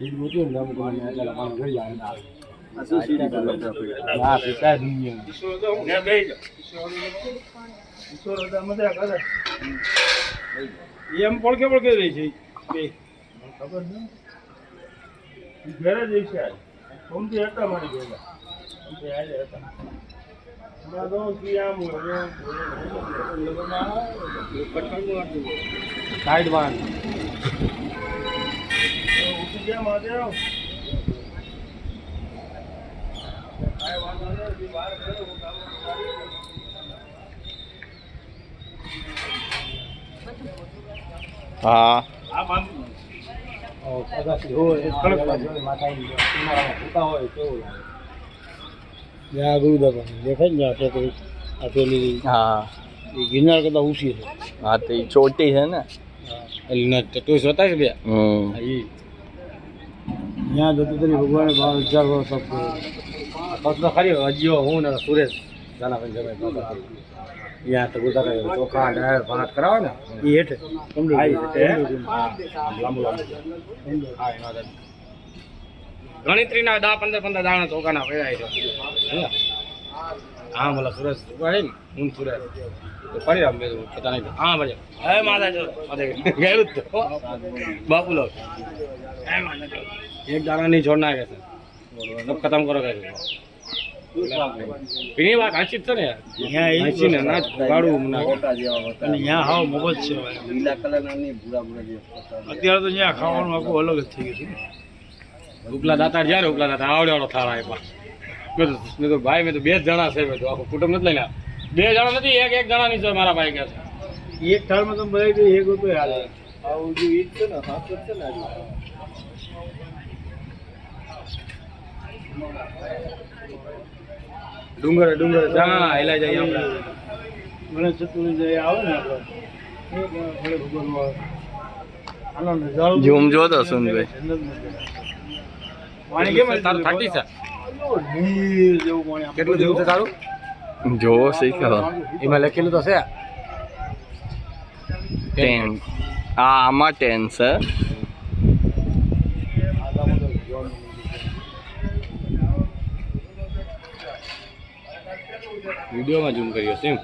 એમ પડકે રહી છે ખબર નહીં ઘરે જ છે સોમથી હતા મારી ગયેલા હતા સાઈડમાં ઉઠી ગયા મહાદેવ હા ગિરનાર કરતા ઊંચી છે. હા તો એ ચોટી છે ને તું જોતા છે બે ત્યાં જતું તરી ભગવાન 1000 વર્ષ તો ખરી હજીઓ હું ને સુરેશ જાનાભાઈ જમાઈ ત્યાં તો ગુજરાત ચોખા દાળ ભાત કરાવે ને એ હેઠે ગણિત્રીના 10-15 દાણા ચોખાના ફેરાય છે. હા બોલા સુરેશ ને હું સુરેશ ફરી આમ પતા નહીં. હા ભલે હે માતા ગયેલું જ બાપુલો એક દાણાની છોડ નાખે છે સબ ખતમ કરો કે એની વાત સાચી જ છે ને હાંચી ને નાચ ગાડું અહીંયા હાવ મગજ છે લીલા કલરના નહીં ભૂરા અત્યારે તો અહીંયા ખાવાનું આખું અલગ જ થઈ ગયું છે. ઉપલા દાતા જ્યારે ઉપલા દાતા આવડે થાળ આપ્યા મેં તો ભાઈ મેં તો 2 જણા છે મેં તો આખું કુટુંબ નથી લઈને 2 જણા નથી એક જણાની છે મારા ભાઈ કે છે એક થાળમાં તો બધા એક રૂપિયા હાલે આવું જો ઈજ છે ને હાથ છે ને ડુંગર જા હેલા જાય આપણે ગણેશ ચતુર્થી આવે ને આપણે ઝૂમ જો તો સુનભાઈ પાણી કેમ તારું થાકી છે કેટલું જેવું છે તારું જોવો શીખો એમાં લખેલું તો છે 10 આમાં 10 છે વિડીયોમાં ઝૂમ કર્યો છે.